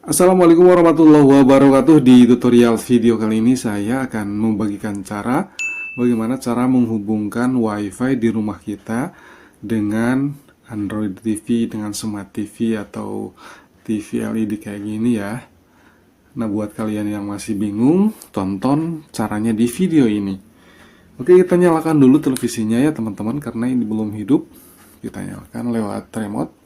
Assalamualaikum warahmatullahi wabarakatuh. Di tutorial video kali ini saya akan membagikan bagaimana cara menghubungkan WiFi di rumah kita dengan Android TV, dengan Smart TV atau TV LED kayak gini ya. Nah, buat kalian yang masih bingung, tonton caranya di video ini. Oke, kita nyalakan dulu televisinya ya teman-teman, karena ini belum hidup. Kita nyalakan lewat remote.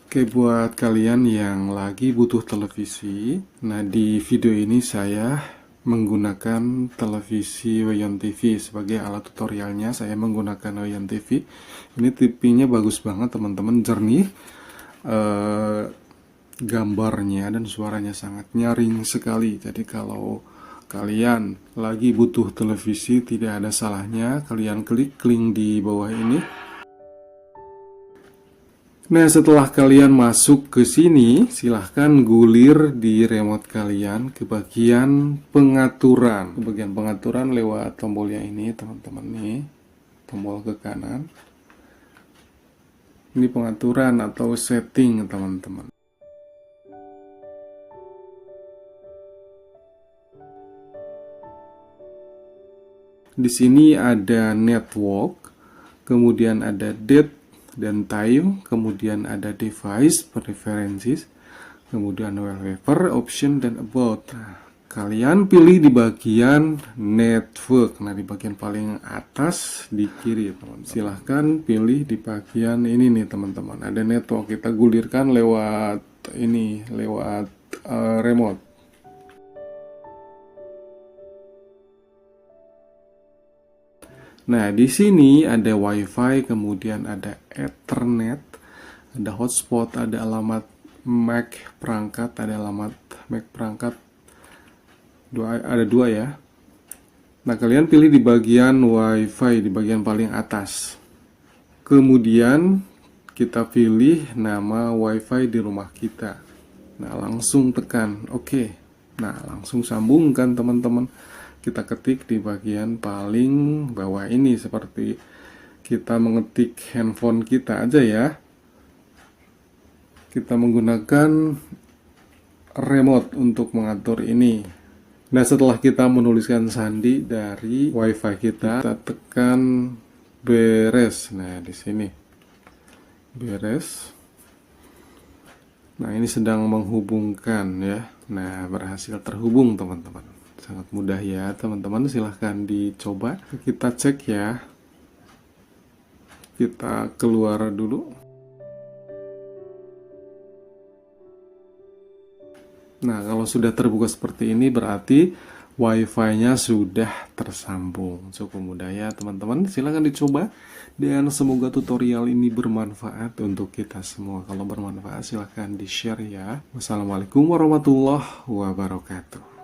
Oke, buat kalian yang lagi butuh televisi, nah di video ini saya menggunakan televisi Wayon TV sebagai alat tutorialnya. Saya menggunakan Wayon TV. Ini TV-nya bagus banget teman-teman, jernih, gambarnya dan suaranya sangat nyaring sekali. Jadi kalau kalian lagi butuh televisi, tidak ada salahnya kalian klik link di bawah ini. Nah, setelah kalian masuk ke sini, silahkan gulir di remote kalian ke bagian pengaturan. Ke bagian pengaturan lewat tombolnya ini, teman-teman nih. Tombol ke kanan. Ini pengaturan atau setting, teman-teman. Di sini ada network, kemudian ada date dan time, kemudian ada device preferences, kemudian wallpaper option dan about. Nah, kalian pilih di bagian network. Nah, di bagian paling atas di kiri teman-teman. Silahkan pilih di bagian ini nih teman-teman, ada network. Kita gulirkan lewat ini, lewat remote. Nah, di sini ada WiFi, kemudian ada Ethernet, ada hotspot, ada alamat MAC perangkat, ada alamat MAC perangkat. Ada dua ya. Nah, kalian pilih di bagian WiFi, di bagian paling atas. Kemudian kita pilih nama WiFi di rumah kita. Nah, langsung tekan OK. Nah, langsung sambungkan teman-teman. Kita ketik di bagian paling bawah ini, seperti kita mengetik handphone kita aja ya. Kita menggunakan remote untuk mengatur ini. Nah, setelah kita menuliskan sandi dari WiFi kita tekan beres. Nah, di sini beres. Nah, ini sedang menghubungkan ya. Nah, berhasil terhubung teman-teman. Sangat mudah ya teman-teman, silahkan dicoba. Kita cek ya. Kita keluar dulu. Nah, kalau sudah terbuka seperti ini berarti WiFi-nya sudah tersambung. Cukup mudah ya teman-teman, silahkan dicoba. Dan semoga tutorial ini bermanfaat untuk kita semua. Kalau bermanfaat silahkan di-share ya. Wassalamualaikum warahmatullahi wabarakatuh.